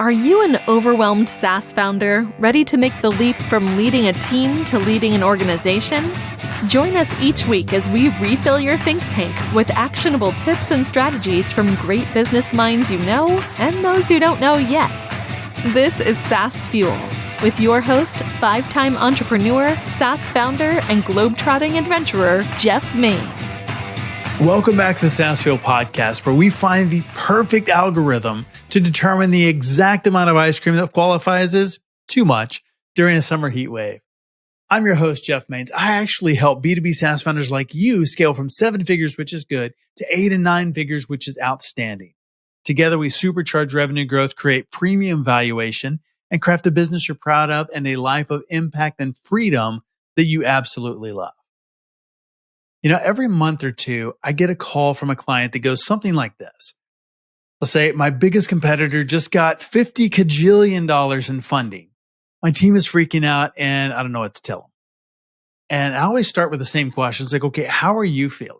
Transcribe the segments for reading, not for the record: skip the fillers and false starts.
Are you an overwhelmed SaaS founder ready to make the leap from leading a team to leading an organization? Join us each week as we refill your think tank with actionable tips and strategies from great business minds you know and those you don't know yet. This is SaaS Fuel with your host, 5-time entrepreneur, SaaS founder, and globetrotting adventurer, Jeff Maines. Welcome back to the SaaS Fuel podcast, where we find the perfect algorithm to determine the exact amount of ice cream that qualifies as too much during a summer heat wave. I'm your host, Jeff Maines. I actually help B2B SaaS founders like you scale from 7 figures, which is good, to 8 and 9 figures, which is outstanding. Together, we supercharge revenue growth, create premium valuation, and craft a business you're proud of and a life of impact and freedom that you absolutely love. You know, every month or two, I get a call from a client that goes something like this. Let's say my biggest competitor just got $50 kajillion in funding. My team is freaking out and I don't know what to tell them. And I always start with the same question. It's like, okay, how are you feeling?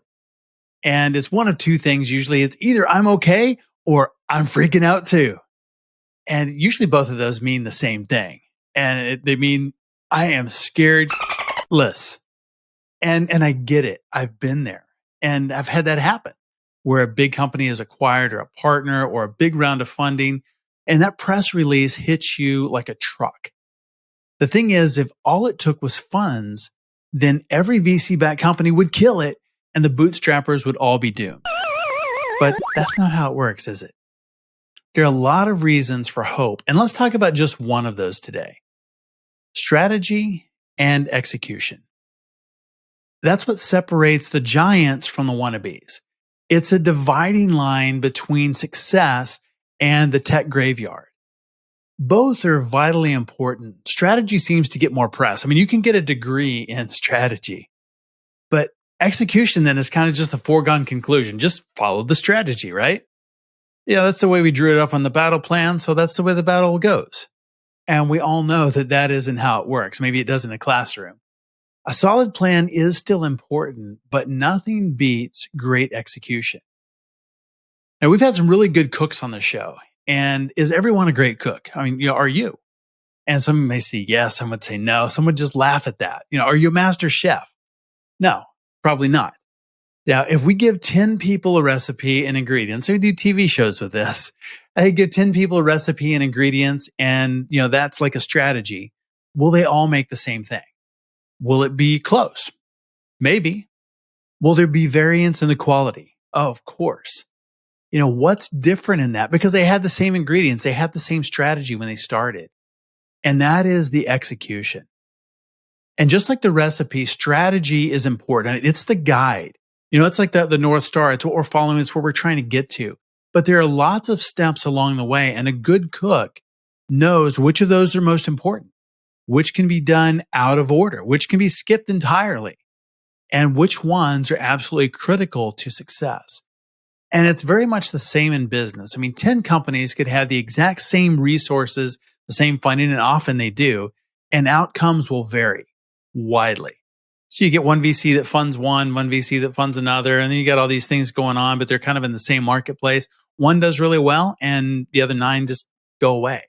And it's one of two things. Usually it's either I'm okay or I'm freaking out too. And usually both of those mean the same thing. And they mean I am scared-less. And I get it. I've been there. And I've had that happen where a big company is acquired or a partner or a big round of funding. And that press release hits you like a truck. The thing is, if all it took was funds, then every VC-backed company would kill it and the bootstrappers would all be doomed. But that's not how it works, is it? There are a lot of reasons for hope. And let's talk about just one of those today. Strategy and execution. That's what separates the giants from the wannabes. It's a dividing line between success and the tech graveyard. Both are vitally important. Strategy seems to get more press. I mean, you can get a degree in strategy, but execution then is kind of just a foregone conclusion. Just follow the strategy, right? Yeah, that's the way we drew it up on the battle plan, so that's the way the battle goes. And we all know that that isn't how it works. Maybe it does in a classroom. A solid plan is still important, but nothing beats great execution. Now, we've had some really good cooks on the show. And is everyone a great cook? I mean, are you? And some may say yes, some would say no. Some would just laugh at that. Are you a master chef? No, probably not. Now, if we give 10 people a recipe and ingredients, we do TV shows with this. I give 10 people a recipe and ingredients, and that's like a strategy. Will they all make the same thing? Will it be close? Maybe. Will there be variance in the quality? Oh, of course. What's different in that? Because they had the same ingredients. They had the same strategy when they started. And that is the execution. And just like the recipe, strategy is important. It's the guide. It's like the North Star. It's what we're following. It's where we're trying to get to. But there are lots of steps along the way. And a good cook knows which of those are most important, which can be done out of order, which can be skipped entirely, and which ones are absolutely critical to success. And it's very much the same in business. I mean, 10 companies could have the exact same resources, the same funding, and often they do, and outcomes will vary widely. So you get one VC that funds one VC that funds another, and then you got all these things going on, but they're kind of in the same marketplace. One does really well, and the other 9 just go away.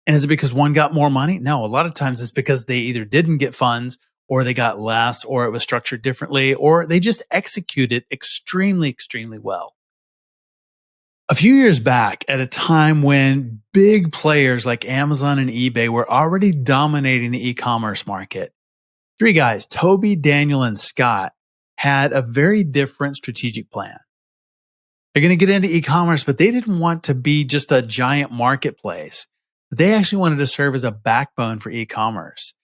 And is it because one got more money? No, a lot of times it's because they either didn't get funds or they got less or it was structured differently or they just executed extremely, extremely well. A few years back, at a time when big players like Amazon and eBay were already dominating the e-commerce market, 3 guys, Toby, Daniel, and Scott, had a very different strategic plan. They're going to get into e-commerce, but they didn't want to be just a giant marketplace. They actually wanted to serve as a backbone for e-commerce.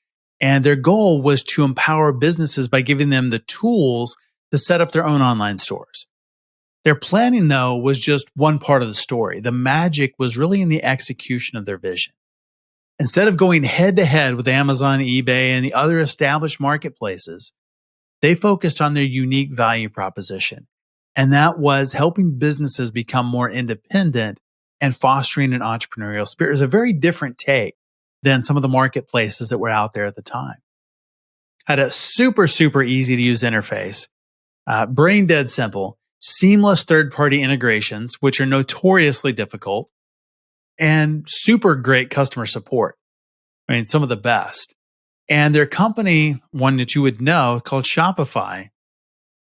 And their goal was to empower businesses by giving them the tools to set up their own online stores. Their planning, though, was just one part of the story. The magic was really in the execution of their vision. Instead of going head to head with Amazon, eBay, and the other established marketplaces, they focused on their unique value proposition. And that was helping businesses become more independent and fostering an entrepreneurial spirit. It was a very different take than some of the marketplaces that were out there at the time. Had a super, super easy to use interface, brain dead simple, seamless third-party integrations, which are notoriously difficult, and super great customer support. I mean, some of the best. And their company, one that you would know called Shopify,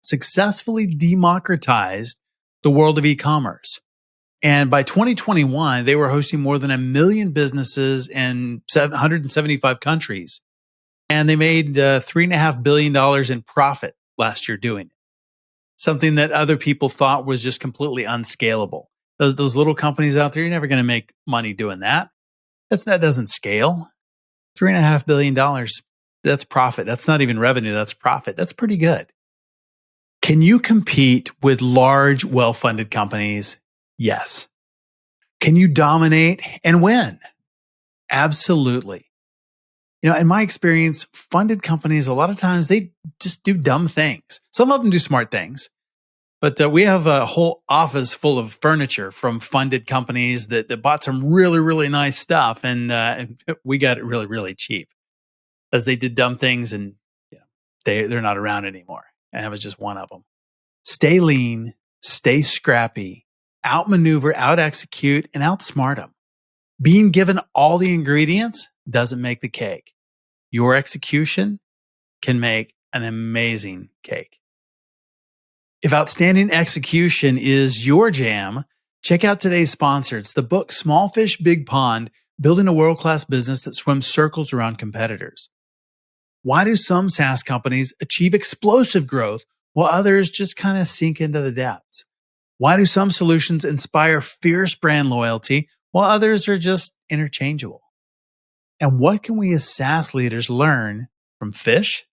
successfully democratized the world of e-commerce. And by 2021, they were hosting more than 1 million businesses in 175 countries. And they made $3.5 billion in profit last year doing it. Something that other people thought was just completely unscalable. Those little companies out there, you're never going to make money doing that. That doesn't scale. $3.5 billion, that's profit. That's not even revenue, that's profit. That's pretty good. Can you compete with large, well-funded companies? Yes. Can you dominate and win? Absolutely. In my experience, funded companies, a lot of times they just do dumb things. Some of them do smart things. But we have a whole office full of furniture from funded companies that bought some really, really nice stuff. And we got it really, really cheap as they did dumb things and they're not around anymore. And that was just one of them. Stay lean, stay scrappy, outmaneuver, out-execute, and outsmart them. Being given all the ingredients doesn't make the cake. Your execution can make an amazing cake. If outstanding execution is your jam, check out today's sponsor. It's the book Small Fish, Big Pond, Building a World-Class Business That Swims Circles Around Competitors. Why do some SaaS companies achieve explosive growth while others just kind of sink into the depths? Why do some solutions inspire fierce brand loyalty while others are just interchangeable? And what can we as SaaS leaders learn from fish?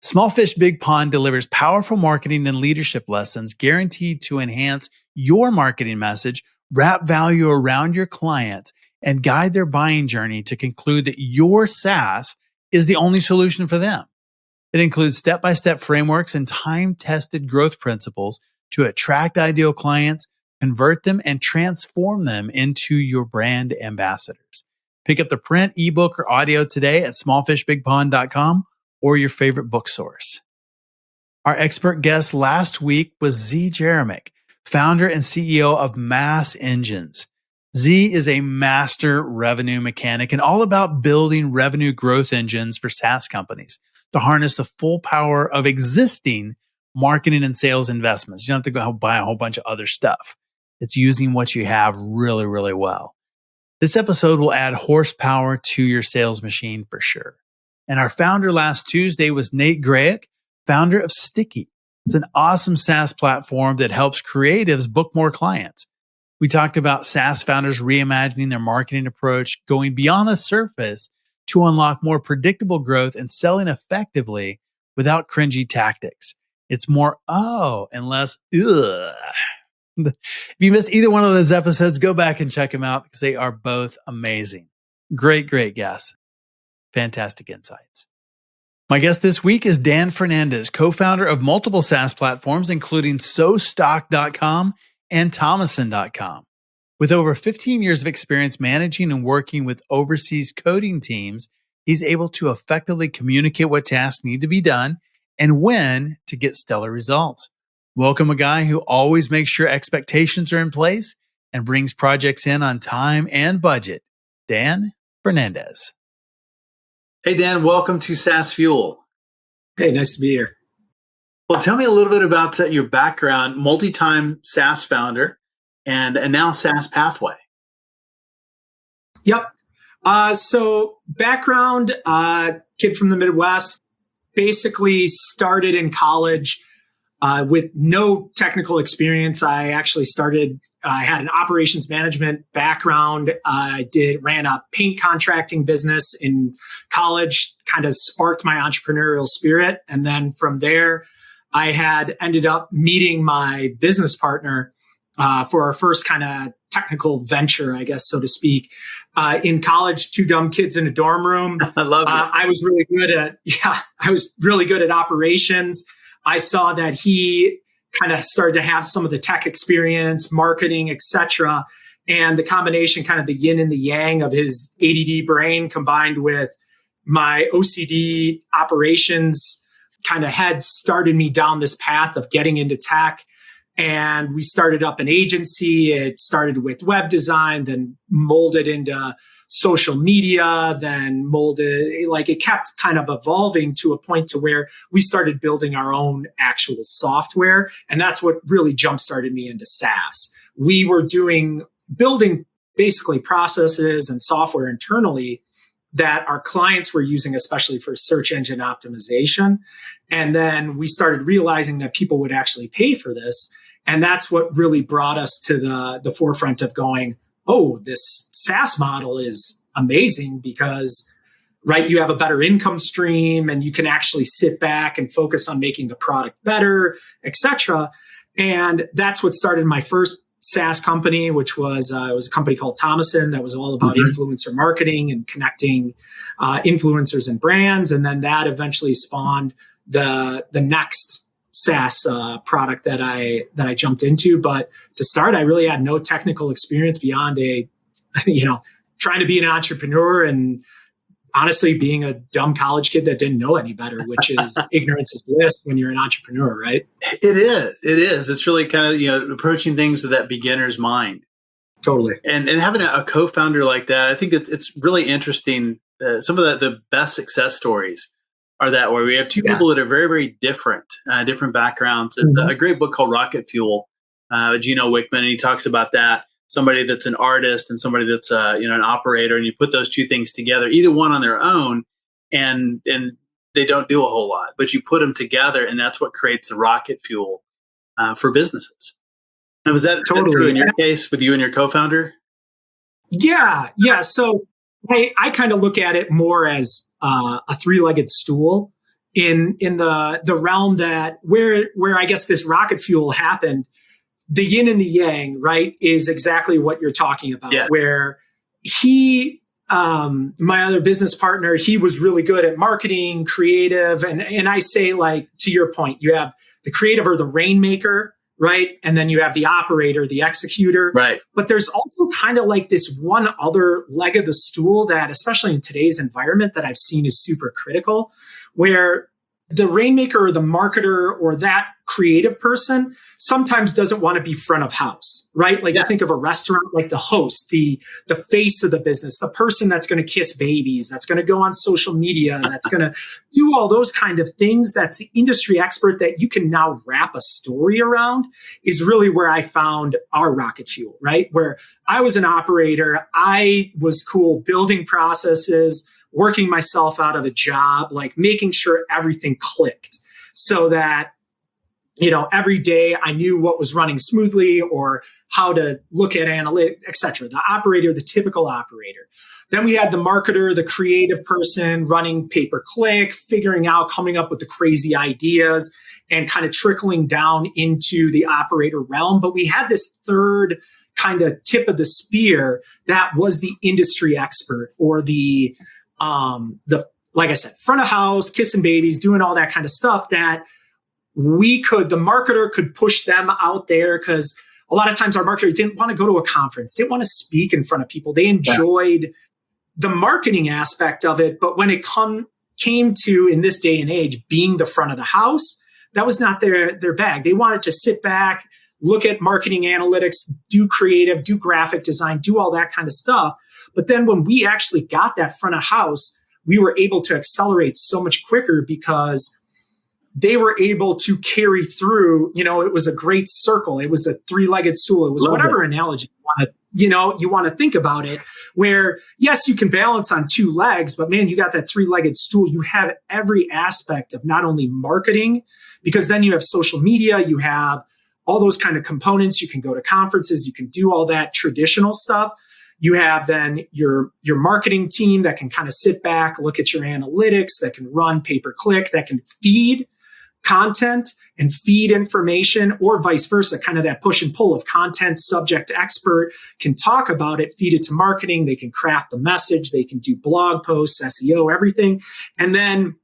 Small Fish, Big Pond delivers powerful marketing and leadership lessons guaranteed to enhance your marketing message, wrap value around your clients, and guide their buying journey to conclude that your SaaS is the only solution for them. It includes step-by-step frameworks and time-tested growth principles to attract ideal clients, convert them, and transform them into your brand ambassadors. Pick up the print, ebook, or audio today at smallfishbigpond.com or your favorite book source. Our expert guest last week was Z Jeremick, founder and CEO of Mass Engines. Z is a master revenue mechanic and all about building revenue growth engines for SaaS companies to harness the full power of existing marketing and sales investments. You don't have to go buy a whole bunch of other stuff. It's using what you have really, really well. This episode will add horsepower to your sales machine for sure. And our founder last Tuesday was Nate Grayek, founder of Sticky. It's an awesome SaaS platform that helps creatives book more clients. We talked about SaaS founders reimagining their marketing approach, going beyond the surface to unlock more predictable growth and selling effectively without cringy tactics. It's more and less ugh. If you missed either one of those episodes, go back and check them out because they are both amazing. Great guests. Fantastic insights. My guest this week is Dan Fernandez, co-founder of multiple SaaS platforms, including SoStock.com and Thomason.com. With over 15 years of experience managing and working with overseas coding teams, he's able to effectively communicate what tasks need to be done and when to get stellar results. Welcome a guy who always makes sure expectations are in place and brings projects in on time and budget, Dan Fernandez. Hey, Dan, welcome to SaaS Fuel. Hey, nice to be here. Well, tell me a little bit about your background, multi-time SaaS founder and now SaaS Pathway. Yep. So background, kid from the Midwest, basically started in college with no technical experience. I actually I had an operations management background. I ran a paint contracting business in college, kind of sparked my entrepreneurial spirit. And then from there, I had ended up meeting my business partner for our first kind of technical venture, I guess, so to speak. In college, two dumb kids in a dorm room. I love it. I was really good at operations. I saw that he kind of started to have some of the tech experience, marketing, etc. And the combination, kind of the yin and the yang of his ADD brain combined with my OCD operations kind of had started me down this path of getting into tech. And we started up an agency. It started with web design, then molded into social media, then molded, like it kept kind of evolving to a point to where we started building our own actual software. And that's what really jump-started me into SaaS. We were building basically processes and software internally that our clients were using, especially for search engine optimization. And then we started realizing that people would actually pay for this. And that's what really brought us to the forefront of going, oh, this SaaS model is amazing because, right, you have a better income stream and you can actually sit back and focus on making the product better, etc. And that's what started my first SaaS company, which was it was a company called Thomason that was all about influencer marketing and connecting influencers and brands. And then that eventually spawned the next SaaS product that I jumped into. But to start, I really had no technical experience beyond trying to be an entrepreneur and honestly being a dumb college kid that didn't know any better, which is ignorance is bliss when you're an entrepreneur, right? It is. It's really kind of, approaching things with that beginner's mind. Totally. And having a co-founder like that, I think it's really interesting. Some of the best success stories are that where we have two people that are very, very different backgrounds. It's a great book called Rocket Fuel, Gino Wickman, and he talks about that. Somebody that's an artist and somebody that's an operator, and you put those two things together, either one on their own, and they don't do a whole lot, but you put them together, and that's what creates the rocket fuel for businesses. Now, was that totally true in your case with you and your co-founder? Yeah. So I kind of look at it more as a three-legged stool in the realm that where I guess this rocket fuel happened. The yin and the yang, right, is exactly what you're talking about. Yeah. Where he, my other business partner, he was really good at marketing, creative, and I say, like, to your point, you have the creative or the rainmaker, right, and then you have the operator, the executor, right. But there's also kind of like this one other leg of the stool that, especially in today's environment, that I've seen is super critical, where the rainmaker or the marketer or that creative person sometimes doesn't want to be front of house, right? Like, I think of a restaurant, like the host, the face of the business, the person that's going to kiss babies, that's going to go on social media, that's going to do all those kind of things. That's the industry expert that you can now wrap a story around, is really where I found our rocket fuel, right? Where I was an operator, I was cool building processes, working myself out of a job, like making sure everything clicked so that, every day I knew what was running smoothly or how to look at analytics, et cetera. The operator, the typical operator. Then we had the marketer, the creative person running pay-per-click, figuring out, coming up with the crazy ideas and kind of trickling down into the operator realm. But we had this third kind of tip of the spear that was the industry expert or the like I said, front of house, kissing babies, doing all that kind of stuff that the marketer could push them out there, because a lot of times our marketer didn't want to go to a conference, didn't want to speak in front of people. They enjoyed the marketing aspect of it. But when it came to, in this day and age, being the front of the house, that was not their bag. They wanted to sit back, look at marketing analytics, do creative, do graphic design, do all that kind of stuff. But then when we actually got that front of house, we were able to accelerate so much quicker because they were able to carry through, it was a great circle. It was a three-legged stool. It was whatever analogy you want to think about it, where yes, you can balance on two legs, but man, you got that three-legged stool. You have every aspect of not only marketing, because then you have social media, you have all those kind of components. You can go to conferences, you can do all that traditional stuff. You have then your marketing team that can kind of sit back, look at your analytics, that can run pay-per-click, that can feed content and feed information, or vice versa, kind of that push and pull of content. Subject expert can talk about it, feed it to marketing. They can craft the message. They can do blog posts, SEO, everything. And then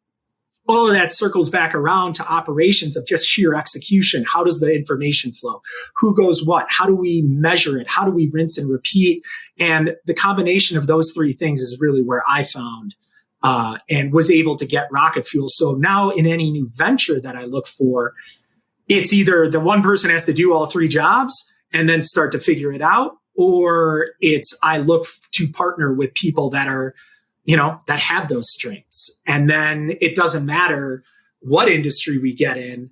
all of that circles back around to operations of just sheer execution. How does the information flow? Who goes what? How do we measure it? How do we rinse and repeat? And the combination of those three things is really where I found and was able to get rocket fuel. So now in any new venture that I look for, it's either the one person has to do all three jobs and then start to figure it out, or it's I look to partner with people that are, that have those strengths. And then it doesn't matter what industry we get in,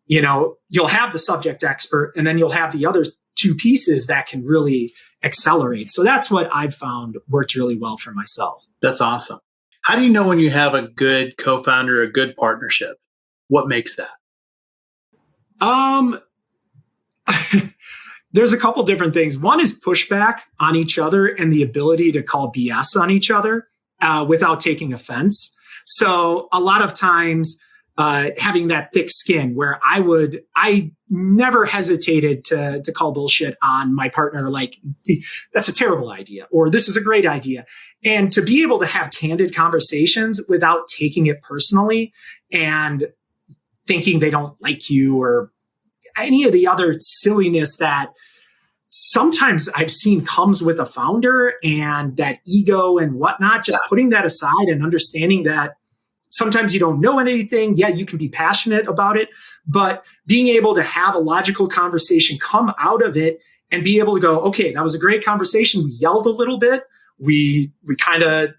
you'll have the subject expert and then you'll have the other two pieces that can really accelerate. So that's what I've found worked really well for myself. That's awesome. How do you know when you have a good co-founder, a good partnership? What makes that? There's a couple different things. One is pushback on each other and the ability to call BS on each other without taking offense. So a lot of times having that thick skin where I never hesitated to call bullshit on my partner, like, that's a terrible idea, or this is a great idea. And to be able to have candid conversations without taking it personally and thinking they don't like you or any of the other silliness that sometimes I've seen comes with a founder and that ego and whatnot, just putting that aside and understanding that sometimes you don't know anything. Yeah, you can be passionate about it, but being able to have a logical conversation come out of it and be able to go, okay, that was a great conversation. We yelled a little bit. We kind of,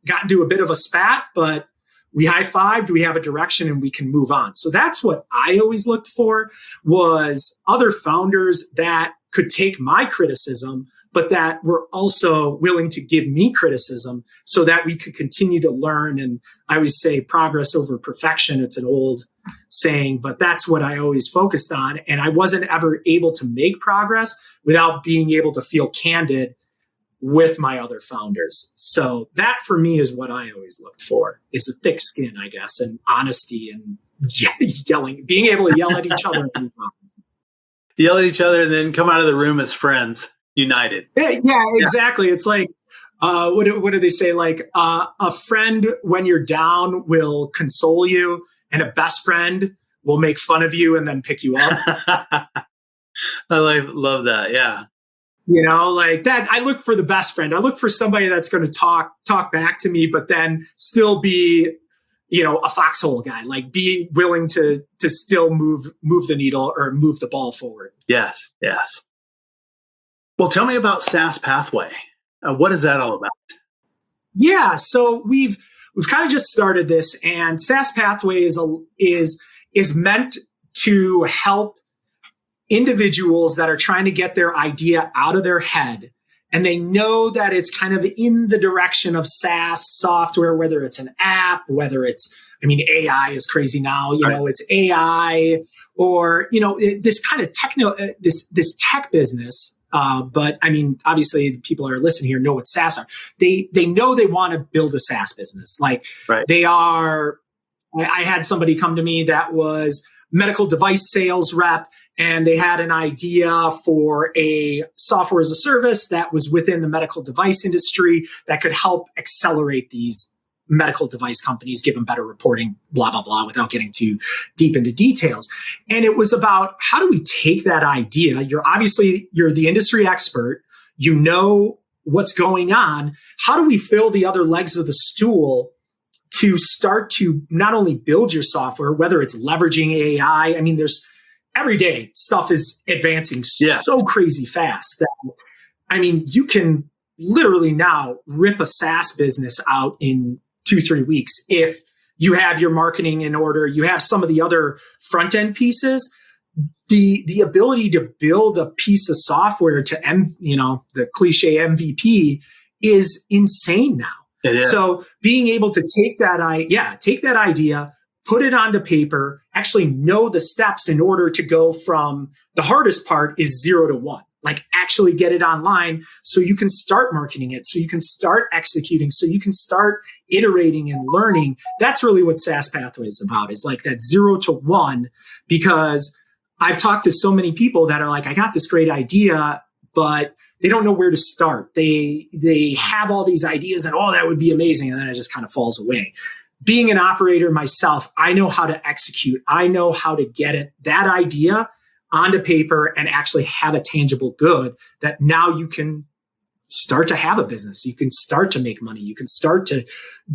got into a bit of a spat, but we high-fived, we have a direction, and we can move on. So that's what I always looked for, was other founders that could take my criticism, but that were also willing to give me criticism so that we could continue to learn. And I always say progress over perfection. It's an old saying, but that's what I always focused on. And I wasn't ever able to make progress without being able to feel candid with my other founders. So that for me is what I always looked for, is a thick skin, I guess, and honesty and yelling, being able to yell at each other. Yell at each other and then come out of the room as friends, united. Yeah, exactly. It's like, what do they say? Like a friend when you're down will console you, and a best friend will make fun of you and then pick you up. I love that. Yeah. Like that. I look for the best friend. I look for somebody that's going to talk back to me, but then still be, a foxhole guy, like be willing to still move the needle or move the ball forward. Yes. Well, tell me about SaaS Pathway. What is that all about? Yeah. So we've kind of just started this, and SaaS Pathway is meant to help individuals that are trying to get their idea out of their head, and they know that it's kind of in the direction of SaaS software, whether it's an app, whether it's, AI is crazy now, it's AI or, this kind of this tech business. But obviously people that are listening here know what SaaS are. They know they want to build a SaaS business. Like they are, I had somebody come to me that was medical device sales rep, and they had an idea for a software as a service that was within the medical device industry that could help accelerate these medical device companies, give them better reporting, blah, blah, blah, without getting too deep into details. And it was about, how do we take that idea? You're the industry expert, what's going on. How do we fill the other legs of the stool to start to not only build your software, whether it's leveraging AI? There's every day stuff is advancing so crazy fast that, you can literally now rip a SaaS business out in 2-3 weeks. If you have your marketing in order, you have some of the other front end pieces, the ability to build a piece of software to, the cliche MVP is insane now. So being able to take that idea, put it onto paper, actually know the steps in order to go from the hardest part is 0 to 1, like actually get it online so you can start marketing it, so you can start executing, so you can start iterating and learning. That's really what SaaS Pathway is about, is like that 0 to 1, because I've talked to so many people that are like, I got this great idea, but they don't know where to start. They have all these ideas and, that would be amazing. And then it just kind of falls away. Being an operator myself, I know how to execute. I know how to get that idea onto paper and actually have a tangible good that now you can start to have a business. You can start to make money. You can start to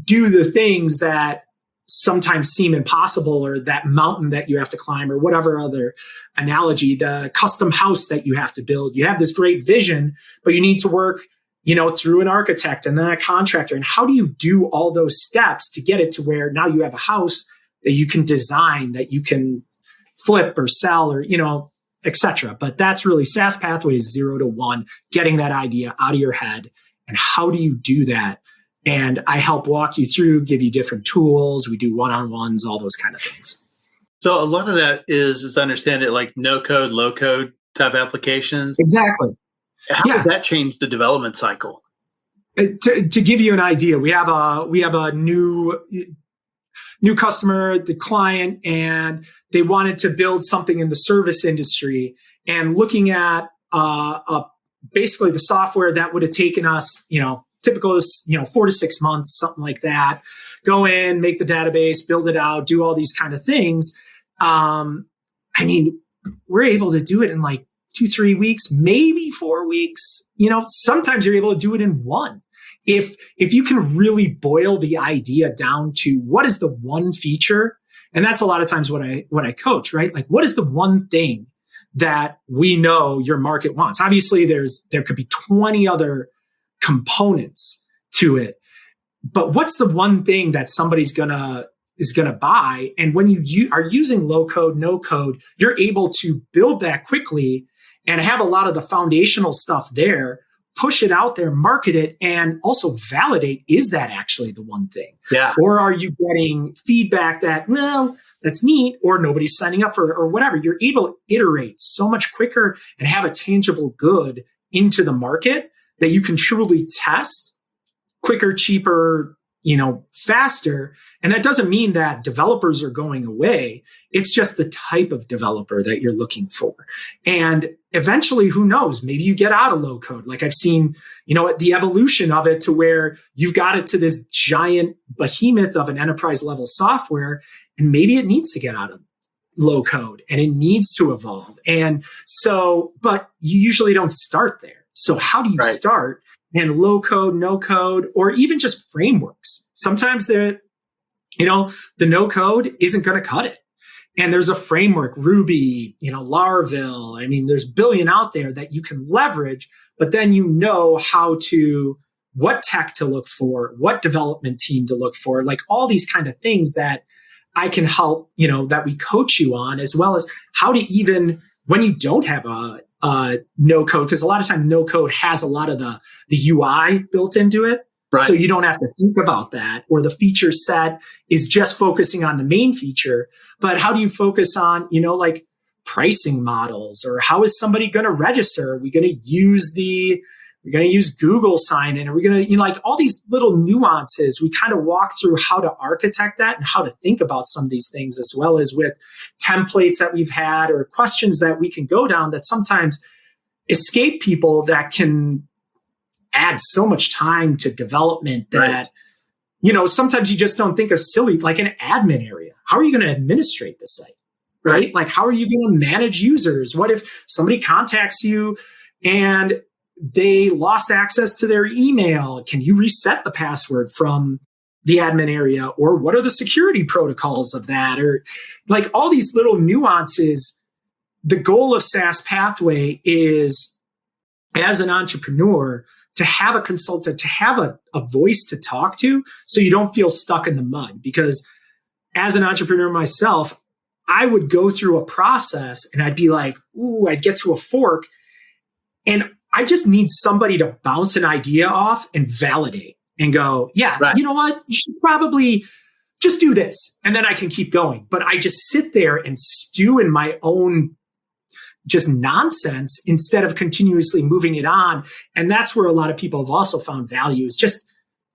do the things that sometimes seem impossible, or that mountain that you have to climb, or whatever other analogy, the custom house that you have to build. You have this great vision, but you need to work, through an architect and then a contractor. And how do you do all those steps to get it to where now you have a house that you can design, that you can flip or sell, or, et cetera. But that's really SaaS Pathway is 0 to 1, getting that idea out of your head. And how do you do that? And I help walk you through, give you different tools. We do one-on-ones, all those kind of things. So a lot of that is, as I understand it, like no code, low code type applications. Exactly. How did that change the development cycle? To give you an idea, we have a new customer, the client, and they wanted to build something in the service industry, and looking at basically the software that would have taken us, typical is 4 to 6 months, something like that. Go in, make the database, build it out, do all these kind of things. We're able to do it in like 2-3 weeks, maybe 4 weeks. Sometimes you're able to do it in one. If you can really boil the idea down to what is the one feature, and that's a lot of times what I coach, right? Like, what is the one thing that we know your market wants? Obviously, there could be 20 other components to it, but what's the one thing that somebody's is gonna buy? And when you are using low code, no code, you're able to build that quickly and have a lot of the foundational stuff there, push it out there, market it, and also validate, is that actually the one thing? Yeah. Or are you getting feedback that, well, that's neat, or nobody's signing up for it, or whatever? You're able to iterate so much quicker and have a tangible good into the market that you can truly test quicker, cheaper, faster. And that doesn't mean that developers are going away. It's just the type of developer that you're looking for. And eventually, who knows, maybe you get out of low code. Like I've seen, the evolution of it to where you've got it to this giant behemoth of an enterprise level software, and maybe it needs to get out of low code and it needs to evolve. And so, but you usually don't start there. So how do you start? And low code, no code, or even just frameworks. Sometimes the no code isn't going to cut it. And there's a framework, Ruby, Laravel. There's a billion out there that you can leverage, but then what tech to look for, what development team to look for, like all these kind of things that I can help, that we coach you on, as well as how to even, when you don't have a no code, because a lot of time no code has a lot of the UI built into it. Right. So you don't have to think about that, or the feature set is just focusing on the main feature. But how do you focus on, like pricing models, or how is somebody going to register? Are we going to use we're going to use Google sign in? Are we going to, like all these little nuances? We kind of walk through how to architect that and how to think about some of these things, as well as with templates that we've had or questions that we can go down that sometimes escape people, that can add so much time to development that, sometimes you just don't think of silly, like an admin area. How are you going to administrate the site, right? Like, how are you going to manage users? What if somebody contacts you and they lost access to their email? Can you reset the password from the admin area? Or what are the security protocols of that? Or like all these little nuances. The goal of SaaS Pathway is, as an entrepreneur, to have a consultant, to have a voice to talk to, so you don't feel stuck in the mud. Because as an entrepreneur myself, I would go through a process and I'd be like, I'd get to a fork, and I just need somebody to bounce an idea off and validate and go, you know what? You should probably just do this. And then I can keep going. But I just sit there and stew in my own just nonsense instead of continuously moving it on. And that's where a lot of people have also found value, is just,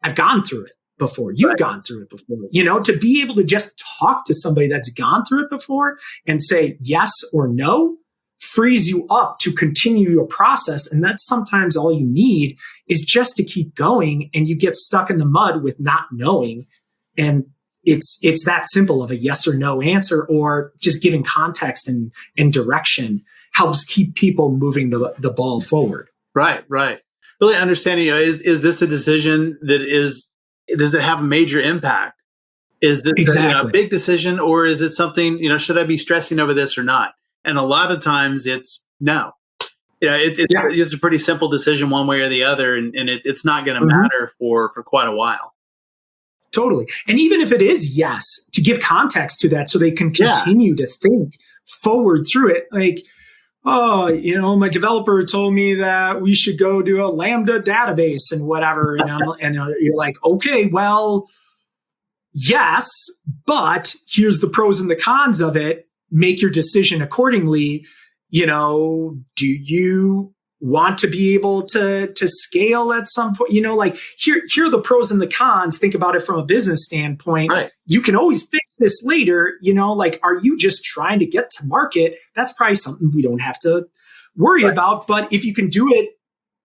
I've gone through it before. You've gone through it before. To be able to just talk to somebody that's gone through it before and say yes or no frees you up to continue your process. And that's sometimes all you need, is just to keep going, and you get stuck in the mud with not knowing. And it's that simple of a yes or no answer, or just giving context and direction helps keep people moving the ball forward. Right. Really understanding, is this a decision that does it have a major impact Is this Exactly. a big decision, or is it something, should I be stressing over this or not? And a lot of times it's no. It's a pretty simple decision one way or the other, and it's not going to matter for quite a while. Totally. And even if it is yes, to give context to that so they can continue to think forward through it. Like, my developer told me that we should go do a Lambda database and whatever. And you're like, okay, well, yes, but here's the pros and the cons of it. Make your decision accordingly. Do you want to be able to scale at some point? Here are the pros and the cons. Think about it from a business standpoint. Right. You can always fix this later. Are you just trying to get to market? That's probably something we don't have to worry about. But if you can do it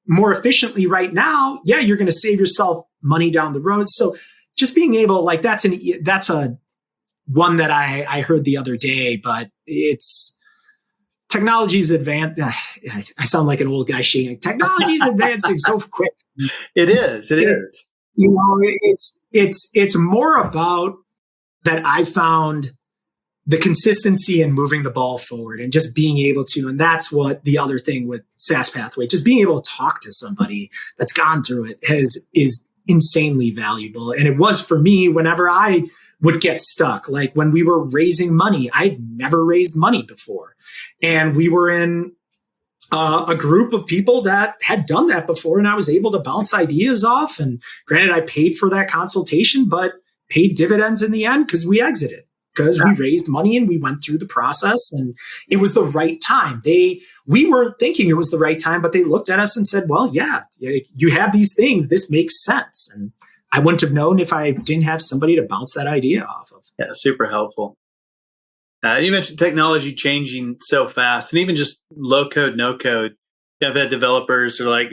more efficiently right now, you're going to save yourself money down the road. So just being able, that's a one that I heard the other day, but it's technology's advanced. I sound like an old guy shaking. Technology's advancing so quick. It is. It's more about that. I found the consistency in moving the ball forward and just being able to, and that's what the other thing with SaaS Pathway, just being able to talk to somebody that's gone through it is insanely valuable. And it was for me whenever I would get stuck. Like when we were raising money, I'd never raised money before. And we were in a group of people that had done that before, and I was able to bounce ideas off. And granted, I paid for that consultation, but paid dividends in the end because we exited, because we raised money and we went through the process, and it was the right time. We weren't thinking it was the right time, but they looked at us and said, well, you have these things. This makes sense. And I wouldn't have known if I didn't have somebody to bounce that idea off of. Yeah, super helpful. You mentioned technology changing so fast, and even just low code, no code. I've had developers who are like,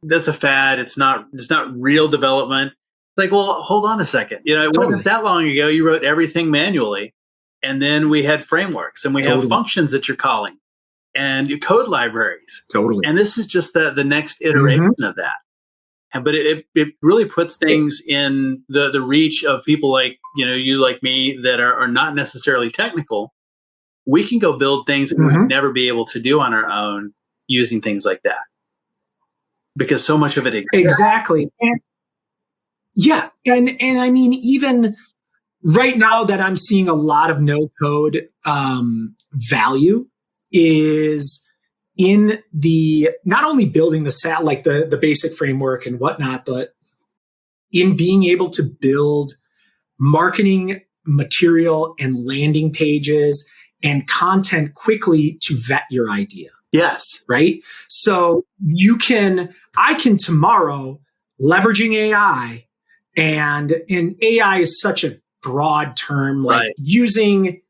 that's a fad. It's not real development. Like, well, hold on a second. It wasn't that long ago you wrote everything manually, and then we had frameworks, and we have functions that you're calling, and your code libraries. Totally. And this is just the next iteration of that. But it really puts things in the reach of people like, you like me that are not necessarily technical. We can go build things that we would never be able to do on our own using things like that, because so much of it exists. Exactly. And I mean, even right now that I'm seeing a lot of no code value is in the not only building the basic framework and whatnot, but in being able to build marketing material and landing pages and content quickly to vet your idea. Yes. Right. So I can tomorrow, leveraging AI, and AI is such a broad term, using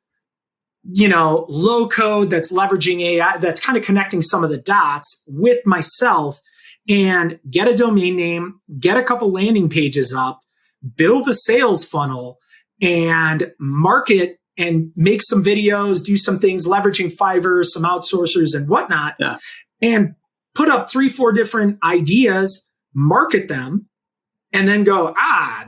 low code that's leveraging AI, that's kind of connecting some of the dots with myself, and get a domain name, get a couple landing pages up, build a sales funnel, and market and make some videos, do some things, leveraging Fiverr, some outsourcers and whatnot, and put up 3-4 different ideas, market them, and then go,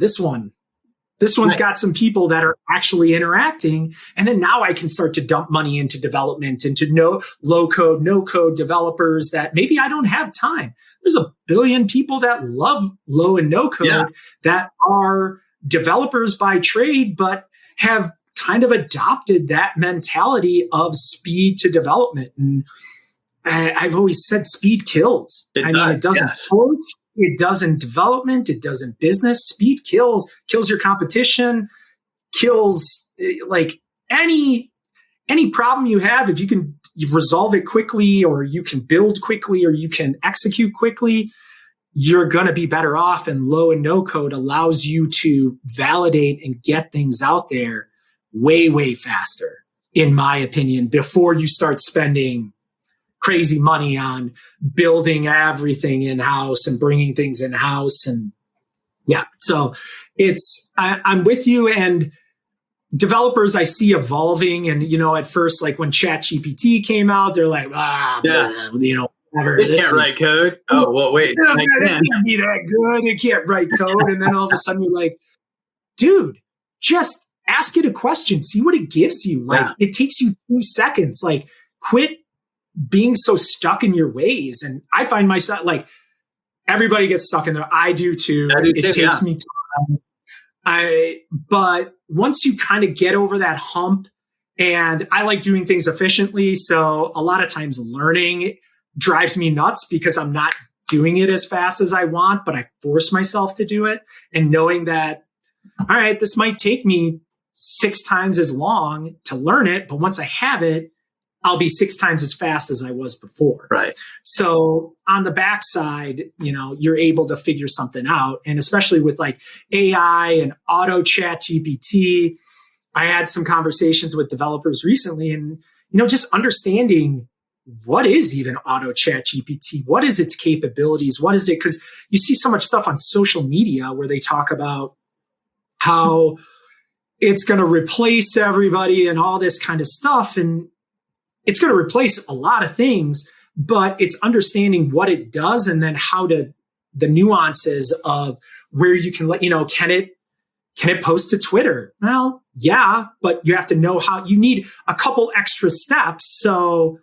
this one's got some people that are actually interacting. And then now I can start to dump money into development, into low code, no code developers that maybe I don't have time. There's a billion people that love low and no code that are developers by trade, but have kind of adopted that mentality of speed to development. And I've always said speed kills. It doesn't sports. It doesn't development. It doesn't business. Speed kills your competition, kills like any problem you have. If you resolve it quickly, or you can build quickly, or you can execute quickly, you're going to be better off. And low and no code allows you to validate and get things out there way, way faster, in my opinion, before you start spending crazy money on building everything in-house and bringing things in-house. And so I'm with you. And developers I see evolving, and, at first, like when ChatGPT came out, they're like, whatever. They can't write code. Oh, well, wait. It can't be that good. It can't write code. And then all of a sudden you're like, dude, just ask it a question, see what it gives you. Like it takes you 2 seconds. Like quit being so stuck in your ways. And I find myself like everybody gets stuck in there. I do too. It takes me time. But once you kind of get over that hump, and I like doing things efficiently. So a lot of times learning drives me nuts because I'm not doing it as fast as I want, but I force myself to do it. And knowing that, all right, this might take me 6 times as long to learn it, but once I have it, I'll be 6 times as fast as I was before. Right. So on the backside, you're able to figure something out. And especially with like AI and auto chat GPT, I had some conversations with developers recently and, just understanding what is even auto chat GPT? What is its capabilities? What is it? Because you see so much stuff on social media where they talk about how it's going to replace everybody and all this kind of stuff. And it's going to replace a lot of things, but it's understanding what it does and then the nuances of where you can can it post to Twitter? Well, yeah, but you have to know how. You need a couple extra steps. So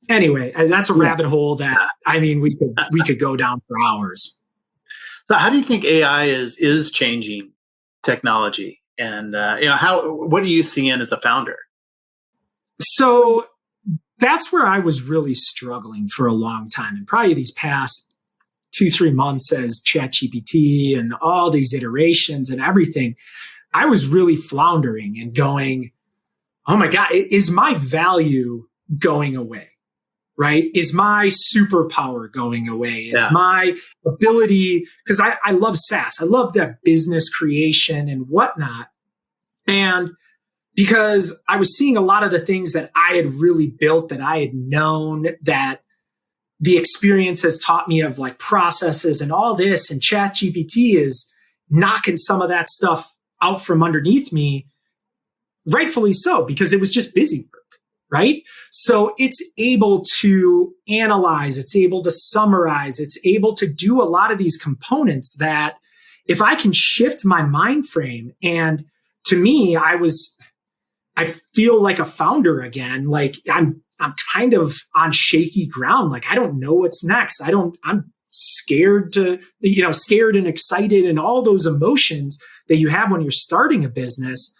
anyway, that's a rabbit hole that we could go down for hours. So how do you think AI is changing technology? And what are you seeing as a founder? So that's where I was really struggling for a long time, and probably these past 2-3 months as ChatGPT and all these iterations and everything, I was really floundering and going, oh my God, is my value going away? Right? Is my superpower going away? Is my ability, because I love SaaS. I love that business creation and whatnot. And because I was seeing a lot of the things that I had really built, that I had known, that the experience has taught me of like processes and all this, and ChatGPT is knocking some of that stuff out from underneath me, rightfully so, because it was just busy work, right? So it's able to analyze, it's able to summarize, it's able to do a lot of these components that if I can shift my mind frame, and to me, I feel like a founder again. Like I'm kind of on shaky ground. Like I don't know what's next. I'm scared scared and excited and all those emotions that you have when you're starting a business.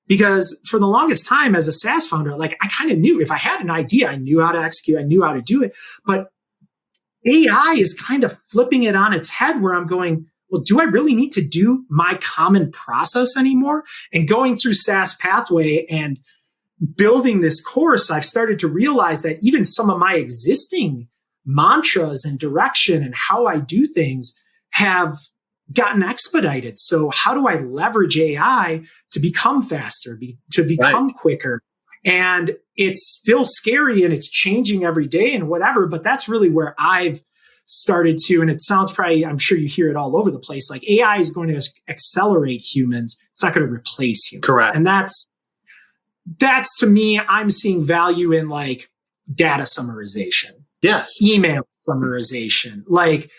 Because for the longest time as a SaaS founder, like I kind of knew if I had an idea, I knew how to execute, I knew how to do it. But AI is kind of flipping it on its head where I'm going, well, do I really need to do my common process anymore? And going through SaaS Pathway and building this course, I've started to realize that even some of my existing mantras and direction and how I do things have gotten expedited. So how do I leverage AI to become faster, to become quicker? And it's still scary and it's changing every day and whatever, but that's really where I've started to, and it sounds probably, I'm sure you hear it all over the place, like AI is going to accelerate humans. It's not going to replace humans. Correct. And that's to me, I'm seeing value in like data summarization. Yes. Email summarization, like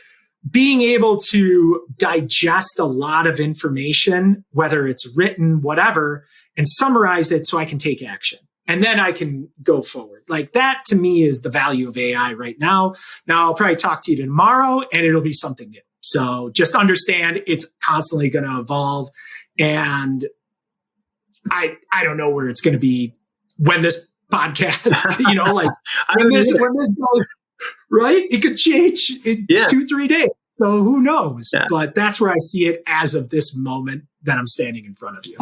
being able to digest a lot of information, whether it's written, whatever, and summarize it so I can take action. And then I can go forward. Like that to me is the value of AI right now. Now I'll probably talk to you tomorrow and it'll be something new. So just understand it's constantly going to evolve. And I don't know where it's going to be when this podcast, when this goes, right? It could change in 2-3 days. So who knows? Yeah. But that's where I see it as of this moment that I'm standing in front of you.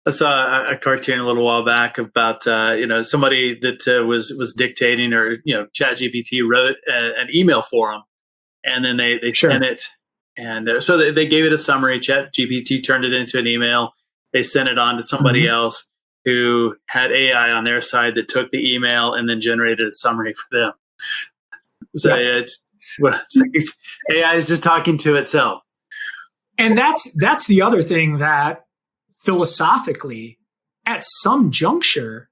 I saw a cartoon a little while back about somebody that was dictating, or ChatGPT wrote an email for them, and then they sent it, and so they gave it a summary. ChatGPT turned it into an email. They sent it on to somebody else who had AI on their side that took the email and then generated a summary for them. So AI is just talking to itself, and that's the other thing that. Philosophically, at some juncture,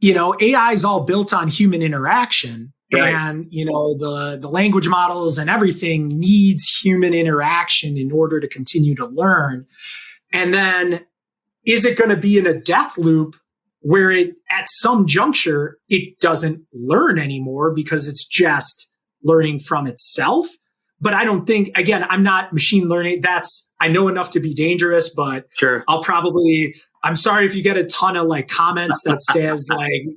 AI is all built on human interaction, right. And the language models and everything needs human interaction in order to continue to learn. And then is it going to be in a death loop where at some juncture, it doesn't learn anymore because it's just learning from itself? But I don't think, again, I'm not machine learning. I know enough to be dangerous, but Sure. I'm sorry if you get a ton of comments that says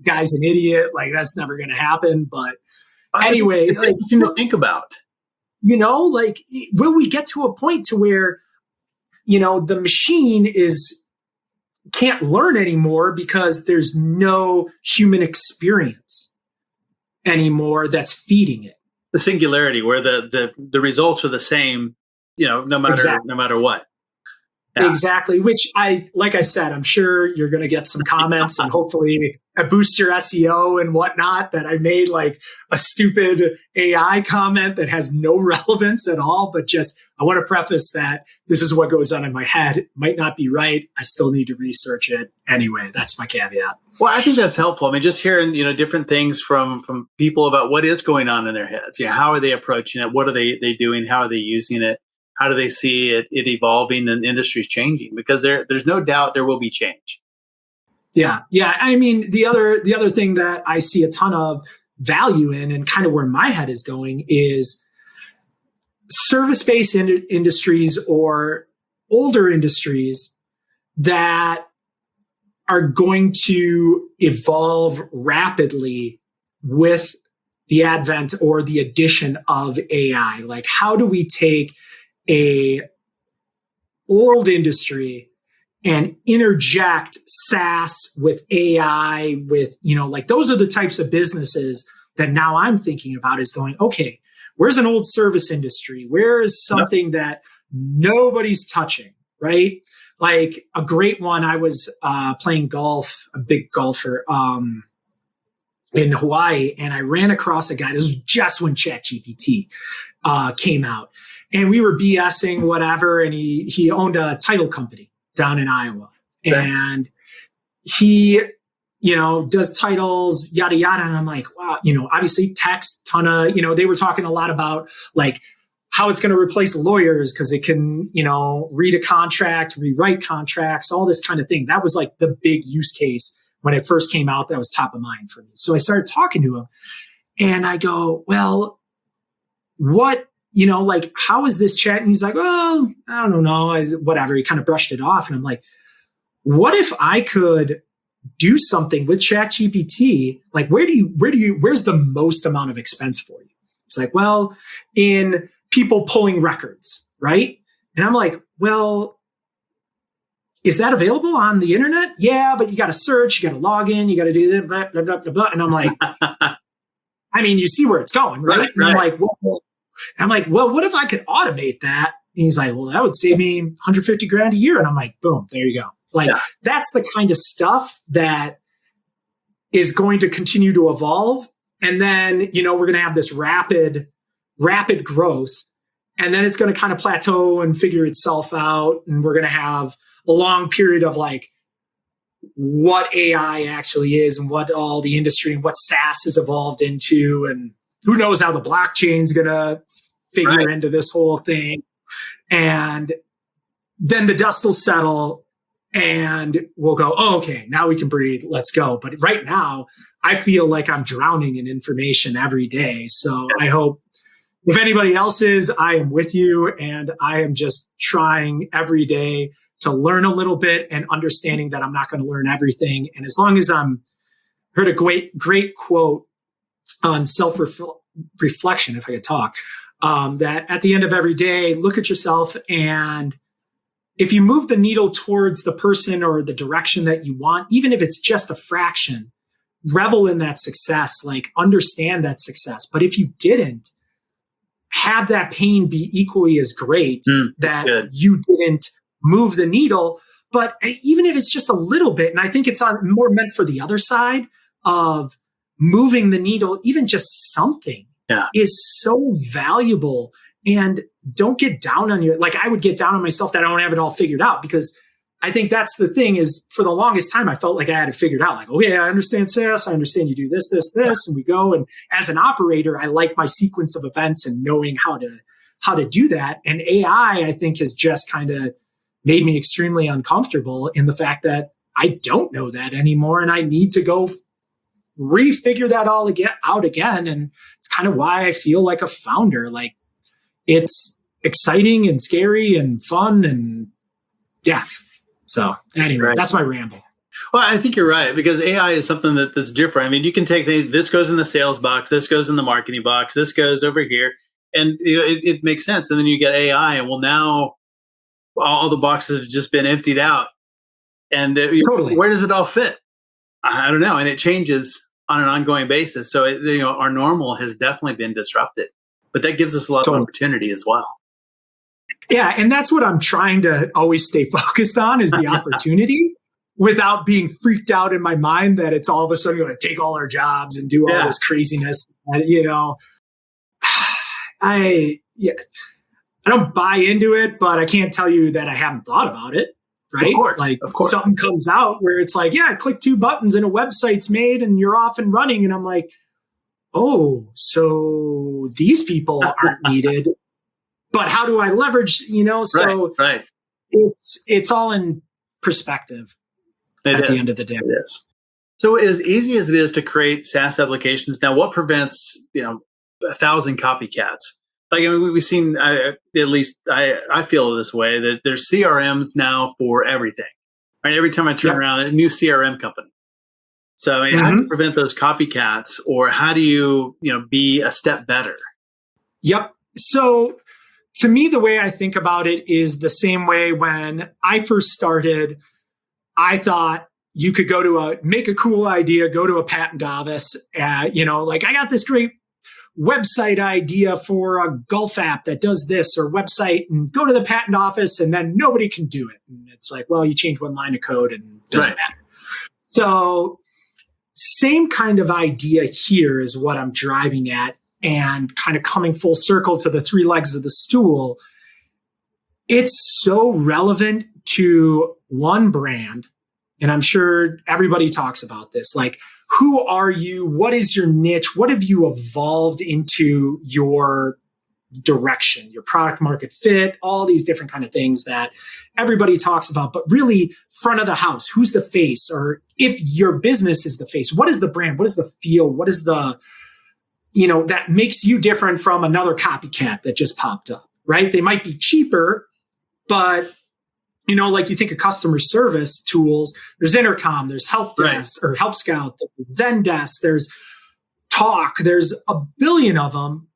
guy's an idiot, that's never going to happen. But anyway, it's interesting to think about. Will we get to a point to where, the machine can't learn anymore because there's no human experience anymore that's feeding it? The singularity where the results are the same, no matter what. Yeah. Exactly. Which like I said, I'm sure you're going to get some comments and hopefully it boosts your SEO and whatnot that I made a stupid AI comment that has no relevance at all. But I want to preface that this is what goes on in my head. It might not be right. I still need to research it. Anyway, that's my caveat. Well, I think that's helpful. I mean, just hearing, different things from people about what is going on in their heads. How are they approaching it? What are they doing? How are they using it? How do they see it evolving and industries changing? Because there's no doubt there will be change. Yeah. I mean, the other thing that I see a ton of value in and kind of where my head is going is service-based industries or older industries that are going to evolve rapidly with the advent or the addition of AI. How do we take a old industry and interject SaaS with AI with, those are the types of businesses that now I'm thinking about is going, okay, where's an old service industry? Where is something that nobody's touching, right? A great one, I was playing golf, a big golfer in Hawaii, and I ran across a guy. This was just when ChatGPT came out. And we were BSing, whatever, and he owned a title company down in Iowa. Okay. And he, does titles, yada, yada. And I'm like, wow, obviously text, ton of, they were talking a lot about how it's going to replace lawyers because it can, read a contract, rewrite contracts, all this kind of thing. That was the big use case when it first came out. That was top of mind for me. So I started talking to him and I go, well, what, how is this chat? And he's like, oh, I don't know, whatever. He kind of brushed it off. And I'm like, what if I could do something with ChatGPT? Where's the most amount of expense for you? It's like, well, in people pulling records, right? And I'm like, well, is that available on the internet? Yeah, but you got to search, you got to log in, you got to do that, blah, blah, blah, blah, blah. And I'm like, I mean, you see where it's going, right? And I'm like, well, what if I could automate that? And he's like, well, that would save me $150,000 a year. And I'm like, boom, there you go. That's the kind of stuff that is going to continue to evolve. And then, we're going to have this rapid growth. And then it's going to kind of plateau and figure itself out. And we're going to have a long period of what AI actually is and what all the industry and what SaaS has evolved into. And who knows how the blockchain is going to figure into this whole thing. And then the dust will settle and we'll go, oh, okay, now we can breathe. Let's go. But right now, I feel like I'm drowning in information every day. So I hope if anybody else is, I am with you. And I am just trying every day to learn a little bit and understanding that I'm not going to learn everything. And as long as heard a great quote on self-reflection, if I could talk, that at the end of every day, look at yourself. And if you move the needle towards the person or the direction that you want, even if it's just a fraction, revel in that success, understand that success. But if you didn't, have that pain be equally as great that you didn't move the needle. But even if it's just a little bit, and I think it's more meant for the other side of moving the needle, even just something is so valuable. And don't get down on I would get down on myself that I don't have it all figured out, because I think that's the thing is for the longest time, I felt like I had it figured out. Okay, I understand SaaS. I understand you do this, this, this, and we go. And as an operator, I like my sequence of events and knowing how to do that. And AI, I think, has just kind of made me extremely uncomfortable in the fact that I don't know that anymore. And I need to go refigure that all out again. And it's kind of why I feel like a founder. Like, it's exciting and scary and fun. And yeah. So anyway, That's my ramble. Well, I think you're right, because AI is something that's different. I mean, you can take things, this goes in the sales box, this goes in the marketing box, this goes over here, and it makes sense. And then you get AI, and well, now all the boxes have just been emptied out. And totally. Where does it all fit? I don't know. And it changes on an ongoing basis. So our normal has definitely been disrupted, but that gives us a lot of opportunity as well. Yeah. And that's what I'm trying to always stay focused on, is the opportunity, without being freaked out in my mind that it's all of a sudden going to take all our jobs and do all this craziness. I don't buy into it, but I can't tell you that I haven't thought about it. Right? Of course. Something comes out where it's like, yeah, click 2 buttons and a website's made and you're off and running. And I'm like, oh, so these people aren't needed, but how do I leverage, so right. It's all in perspective at the end of the day. It is. So as easy as it is to create SaaS applications, now what prevents, 1,000 copycats? Like, I mean, we've seen, at least I feel this way, that there's CRMs now for everything. Right? Every time I turn around, a new CRM company. So, I mean, how do you prevent those copycats, or how do you, be a step better? Yep. So, to me, the way I think about it is the same way when I first started. I thought you could make a cool idea, go to a patent office, I got this great website idea for a golf app that does this, or website, and go to the patent office, and then nobody can do it. And it's like, well, you change one line of code and it doesn't matter. So same kind of idea here is what I'm driving at, and kind of coming full circle to the 3 legs of the stool. It's so relevant to one brand. And I'm sure everybody talks about this. Like, who are you? What is your niche? What have you evolved into your direction, your product market fit, all these different kind of things that everybody talks about, but really front of the house, who's the face? Or if your business is the face, what is the brand? What is the feel? What is the, that makes you different from another copycat that just popped up, right? They might be cheaper, but like you think of customer service tools, there's Intercom, there's Help Desk or Help Scout, there's Zendesk, there's Talk, there's a billion of them,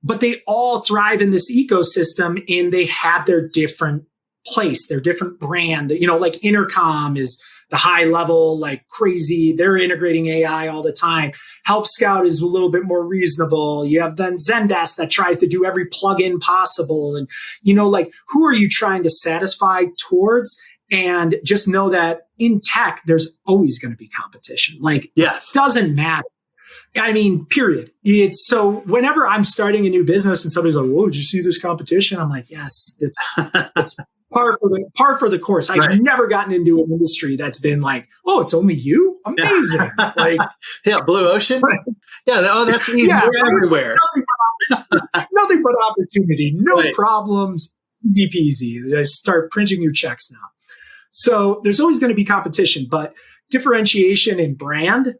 but they all thrive in this ecosystem, and they have their different place, their different brand. Like Intercom is the high level, like crazy. They're integrating AI all the time. Help Scout is a little bit more reasonable. You have then Zendesk that tries to do every plugin possible. And, who are you trying to satisfy towards? And just know that in tech, there's always going to be competition. Like, it doesn't matter. I mean, period. It's so whenever I'm starting a new business and somebody's like, "Whoa, did you see this competition?" I'm like, "Yes, it's par for the course." I've never gotten into an industry that's been like, "Oh, it's only you? Amazing!" Like, Blue Ocean. That's easy. We're everywhere. Nothing but opportunity. No problems. Easy peasy. I start printing new checks now. So there's always going to be competition, but differentiation in brand.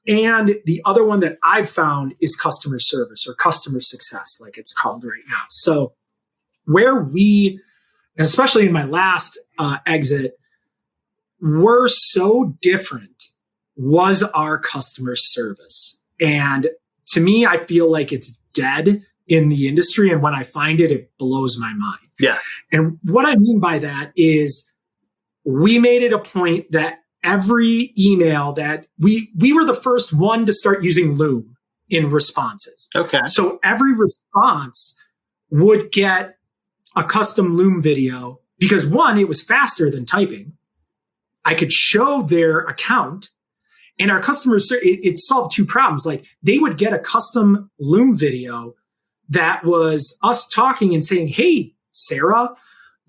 And the other one that I've found is customer service, or customer success, like it's called right now. So where we, especially in my last exit, were so different was our customer service. And to me, I feel like it's dead in the industry. And when I find it, it blows my mind. Yeah. And what I mean by that is we made it a point that every email that we were the first one to start using Loom in responses. Okay. So every response would get a custom Loom video because, one, it was faster than typing. I could show their account, and our customers, it solved 2 problems. Like, they would get a custom Loom video that was us talking and saying, "Hey, Sarah,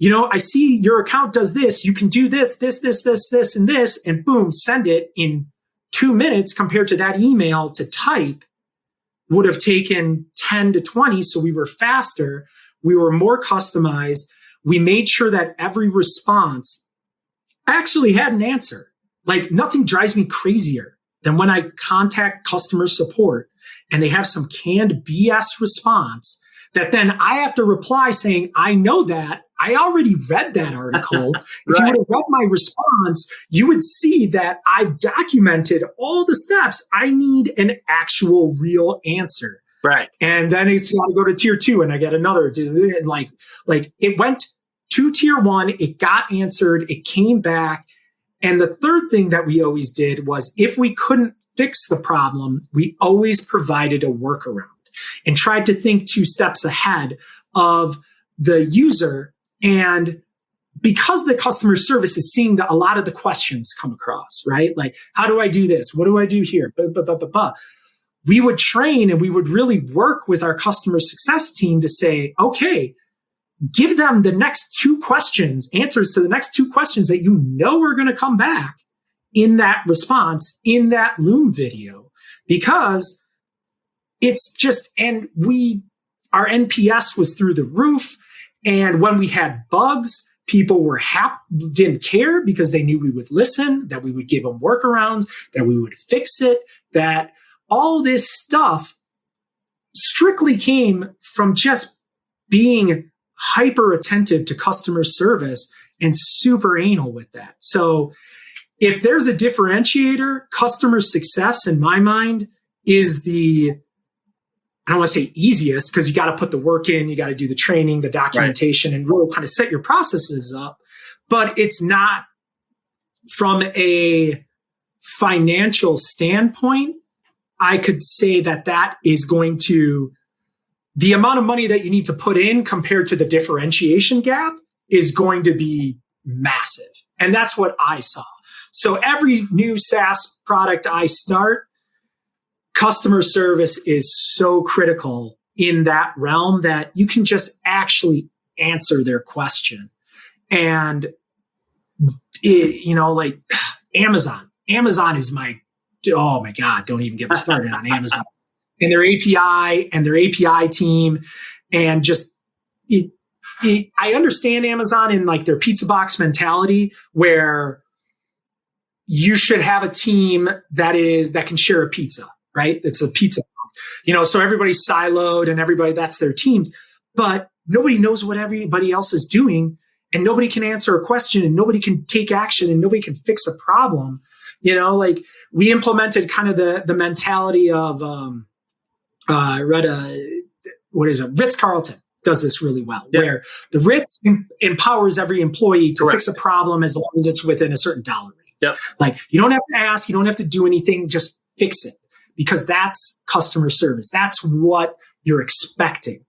I see your account does this. You can do this, and this," and boom, send it in 2 minutes, compared to that email to type would have taken 10 to 20. So we were faster. We were more customized. we made sure that every response actually had an answer. Like, nothing drives me crazier than when I contact customer support and they have some canned BS response that then I have to reply saying, I know that. I already read that article. If you would have read my response, you would see that I've documented all the steps. I need an actual real answer. Right. And then it's got to go to tier 2 and I get another. Like it went to tier 1. It got answered. It came back. And the third thing that we always did was, if we couldn't fix the problem, we always provided a workaround and tried to think 2 steps ahead of the user. And because the customer service is seeing a lot of the questions come across, right? Like, how do I do this? What do I do here? We would train and we would really work with our customer success team to say, okay, give them the next 2 questions, answers to the next 2 questions that you know are going to come back in that response, in that Loom video, because it's just, and our NPS was through the roof. And when we had bugs, people were didn't care because they knew we would listen, that we would give them workarounds, that we would fix it, that all this stuff strictly came from just being hyper attentive to customer service and super anal with that. So if there's a differentiator, customer success in my mind is I don't want to say easiest, because you got to put the work in, you got to do the training, the documentation, and really kind of set your processes up. But it's not, from a financial standpoint, I could say that is going to, the amount of money that you need to put in compared to the differentiation gap is going to be massive. And that's what I saw. So every new SaaS product I start, customer service is so critical in that realm that you can just actually answer their question. And like Amazon is oh my God, don't even get me started on Amazon and their API team. And just I understand Amazon in like their pizza box mentality, where you should have a team that can share a pizza. Right? It's a pizza, so everybody's siloed and that's their teams, but nobody knows what everybody else is doing, and nobody can answer a question, and nobody can take action, and nobody can fix a problem. Like we implemented kind of the mentality of, I read Ritz-Carlton does this really well, where the Ritz empowers every employee to fix a problem as long as it's within a certain dollar range. Yep. Like, you don't have to ask, you don't have to do anything, just fix it. Because that's customer service. That's what you're expecting.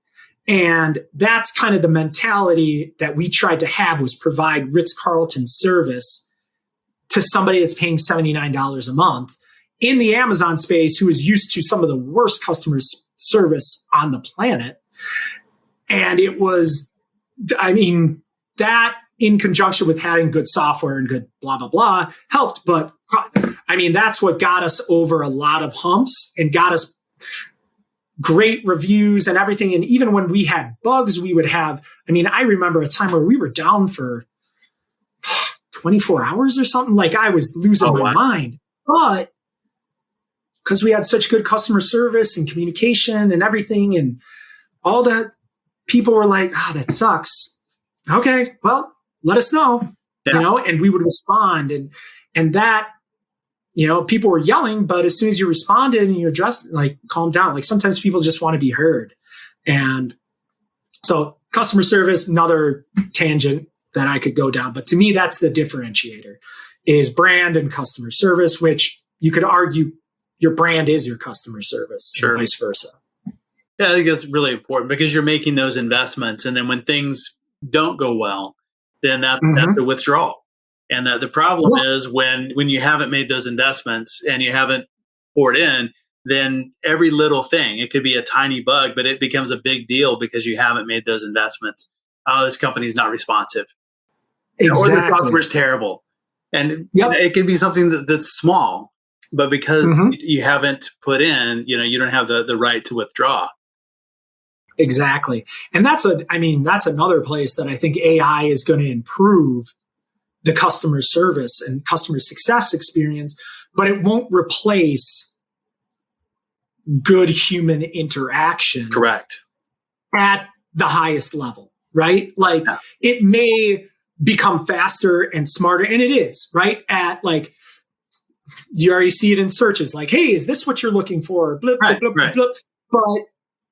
And that's kind of the mentality that we tried to have, was provide Ritz-Carlton service to somebody that's paying $79 a month in the Amazon space, who is used to some of the worst customer service on the planet. And it was, that in conjunction with having good software and good blah, blah, blah helped. But that's what got us over a lot of humps and got us great reviews and everything. And even when we had bugs, we would have, I remember a time where we were down for 24 hours or something. Like, I was losing my mind. But because we had such good customer service and communication and everything, and all that, people were like, that sucks. Okay, well, let us know, and we would respond. And that, people were yelling, but as soon as you responded and you addressed, like, calm down. Like, sometimes people just want to be heard. And so customer service, another tangent that I could go down. But to me, that's the differentiator, is brand and customer service, which you could argue your brand is your customer service, and vice versa. Yeah, I think that's really important, because you're making those investments. And then when things don't go well, then that's the withdrawal. And the problem is when you haven't made those investments and you haven't poured in, then every little thing, it could be a tiny bug, but it becomes a big deal because you haven't made those investments. Oh, this company's not responsive. Exactly. Or the software's terrible. And it can be something that's small, but because you haven't put in, you don't have the right to withdraw. Exactly. And that's another place that I think AI is going to improve the customer service and customer success experience, but it won't replace good human interaction. Correct. At the highest level, right? Like Yeah. it may become faster and smarter, and it is, right? At like, you already see it in searches, like, hey, is this what you're looking for? Blip, Right, blip, blip, right. blip. But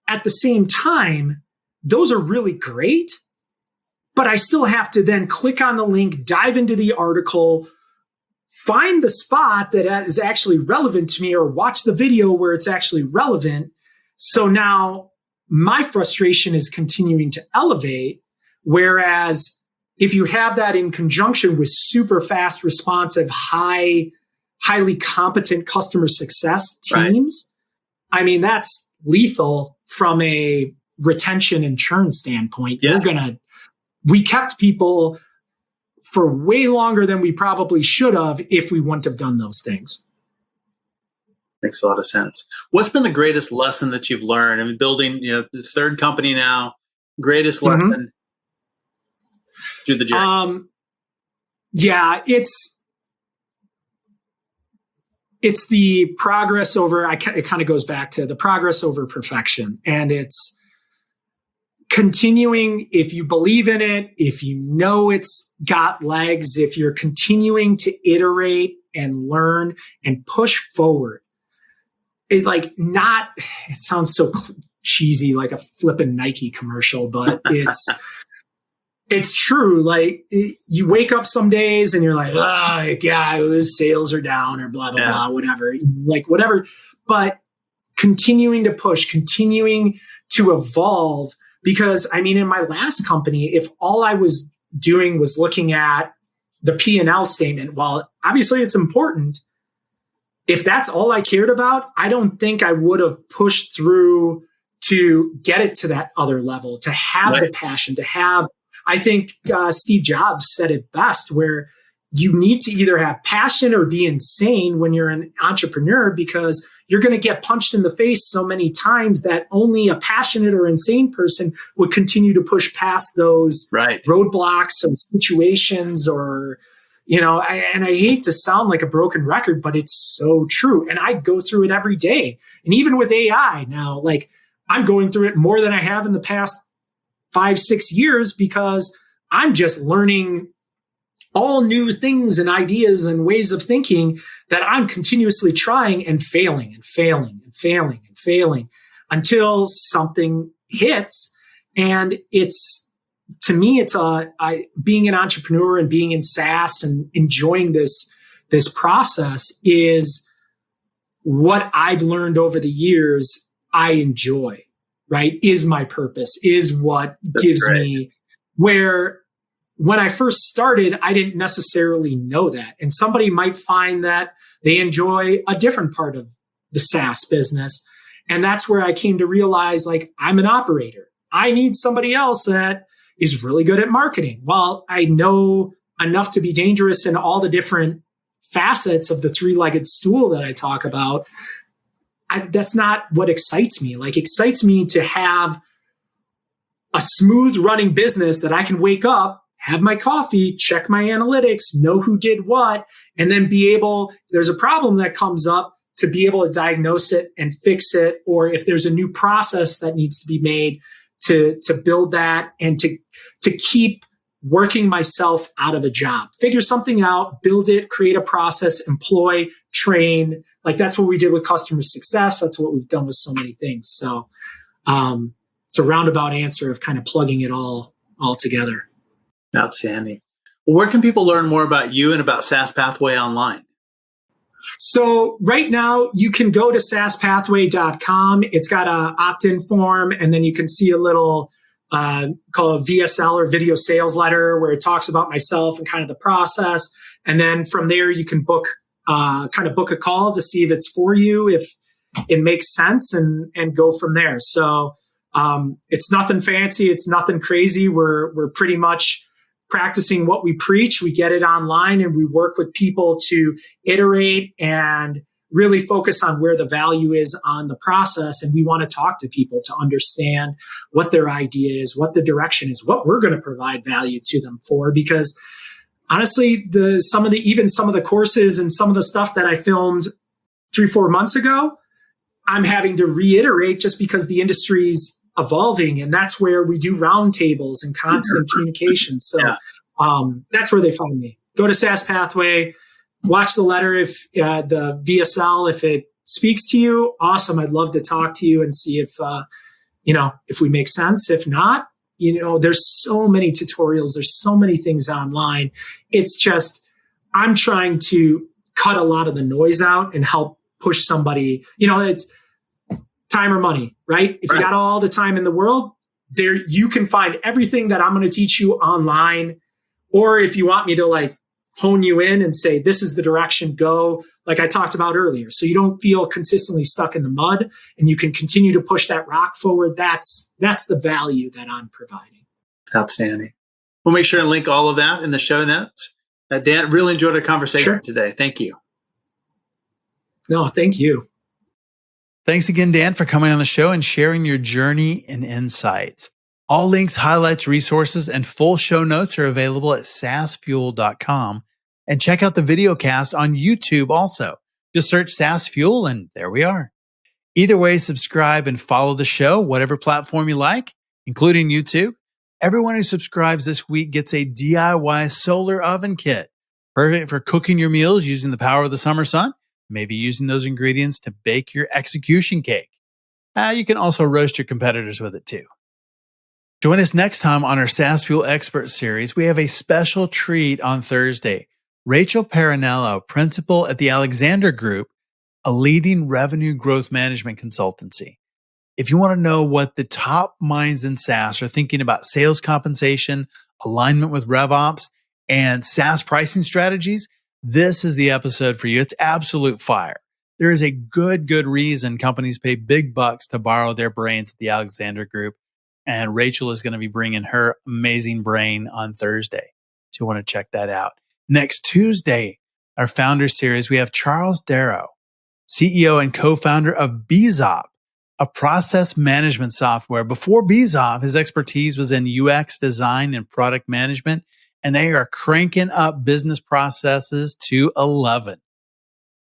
at the same time, those are really great, but I still have to then click on the link, dive into the article, find the spot that is actually relevant to me, or watch the video where it's actually relevant. So now my frustration is continuing to elevate. Whereas if you have that in conjunction with super fast, responsive, highly competent customer success teams, right, I mean, that's lethal from a retention and churn standpoint. Yeah. We kept people for way longer than we probably should have if we wouldn't have done those things. Makes a lot of sense. What's been the greatest lesson that you've learned? I mean, building, the third company now, greatest lesson through the journey? Yeah, it's the progress over, it kind of goes back to the progress over perfection. And it's continuing, if you believe in it, if you know it's got legs, if you're continuing to iterate and learn and push forward, it sounds so cheesy, like a flippin' Nike commercial, but it's true. Like you wake up some days and you're like, those sales are down or blah, blah, blah, whatever, whatever. But continuing to push, continuing to evolve, because I mean, in my last company, if all I was doing was looking at the P&L statement, while obviously it's important, if that's all I cared about, I don't think I would have pushed through to get it to that other level, to have the passion, to have, I think Steve Jobs said it best, where you need to either have passion or be insane when you're an entrepreneur, because you're going to get punched in the face so many times that only a passionate or insane person would continue to push past those roadblocks or situations, or, and I hate to sound like a broken record, but it's so true. And I go through it every day. And even with AI now, like I'm going through it more than I have in the past 5-6 years, because I'm just learning all new things and ideas and ways of thinking that I'm continuously trying and failing and failing and failing and failing until something hits. And to me, being an entrepreneur and being in SaaS and enjoying this process is what I've learned over the years. I enjoy, right? Is my purpose, is what gives me, where when I first started, I didn't necessarily know that. And somebody might find that they enjoy a different part of the SaaS business. And that's where I came to realize, like, I'm an operator. I need somebody else that is really good at marketing. While I know enough to be dangerous in all the different facets of the three-legged stool that I talk about, that's not what excites me. Like, excites me to have a smooth running business that I can wake up, have my coffee, check my analytics, know who did what, and then be able, if there's a problem that comes up, to be able to diagnose it and fix it. Or if there's a new process that needs to be made, to build that, and to keep working myself out of a job. Figure something out, build it, create a process, employ, train. Like that's what we did with customer success. That's what we've done with so many things. So it's a roundabout answer of kind of plugging it all together. Outstanding. Well, where can people learn more about you and about SaaS Pathway online? So right now you can go to saaspathway.com. It's got an opt-in form, and then you can see a little called VSL, or video sales letter, where it talks about myself and kind of the process. And then from there you can book a call to see if it's for you, if it makes sense, and go from there. So it's nothing fancy. It's nothing crazy. We're pretty much practicing what we preach. We get it online, and we work with people to iterate and really focus on where the value is on the process. And we want to talk to people to understand what their idea is, what the direction is, what we're going to provide value to them for. Because honestly, some of the courses and some of the stuff that I filmed 3-4 months ago, I'm having to reiterate just because the industry's evolving. And that's where we do roundtables and constant communication. So that's where they find me. Go to SaaS Pathway. Watch the letter if the VSL, if it speaks to you, awesome. I'd love to talk to you and see if we make sense. If not, there's so many tutorials. There's so many things online. It's just, I'm trying to cut a lot of the noise out and help push somebody, it's time or money, right? If you got all the time in the world, there you can find everything that I'm going to teach you online. Or if you want me to hone you in and say, this is the direction, go, like I talked about earlier. So you don't feel consistently stuck in the mud and you can continue to push that rock forward. That's the value that I'm providing. Outstanding. We'll make sure to link all of that in the show notes. Dan, really enjoyed our conversation today. Thank you. No, thank you. Thanks again, Dan, for coming on the show and sharing your journey and insights. All links, highlights, resources, and full show notes are available at saasfuel.com. And check out the video cast on YouTube also. Just search SaaS Fuel and there we are. Either way, subscribe and follow the show, whatever platform you like, including YouTube. Everyone who subscribes this week gets a DIY solar oven kit. Perfect for cooking your meals using the power of the summer sun. Maybe using those ingredients to bake your execution cake. You can also roast your competitors with it too. Join us next time on our SaaS Fuel Expert Series. We have a special treat on Thursday. Rachel Parinello, principal at the Alexander Group, a leading revenue growth management consultancy. If you want to know what the top minds in SaaS are thinking about sales compensation, alignment with RevOps, and SaaS pricing strategies, this is the episode for you. It's absolute fire. There is a good reason companies pay big bucks to borrow their brains at the Alexander Group. And Rachel is going to be bringing her amazing brain on Thursday. So you want to check that out. Next Tuesday, our founder series, we have Charles Darrow, CEO and co-founder of Bzop, a process management software. Before Bzop, his expertise was in UX design and product management, and they are cranking up business processes to 11.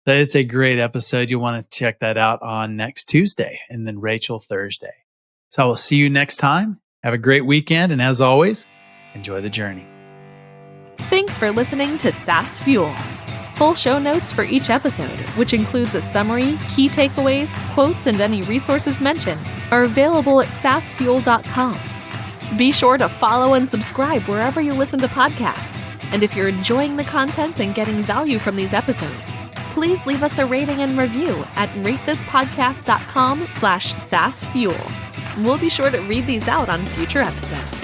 So it's a great episode. You want to check that out on next Tuesday, and then Rachel Thursday. So I will see you next time. Have a great weekend, and as always, enjoy the journey. Thanks for listening to SaaS Fuel. Full show notes for each episode, which includes a summary, key takeaways, quotes, and any resources mentioned, are available at saasfuel.com. Be sure to follow and subscribe wherever you listen to podcasts. And if you're enjoying the content and getting value from these episodes, please leave us a rating and review at ratethispodcast.com/SaaSfuel. We'll be sure to read these out on future episodes.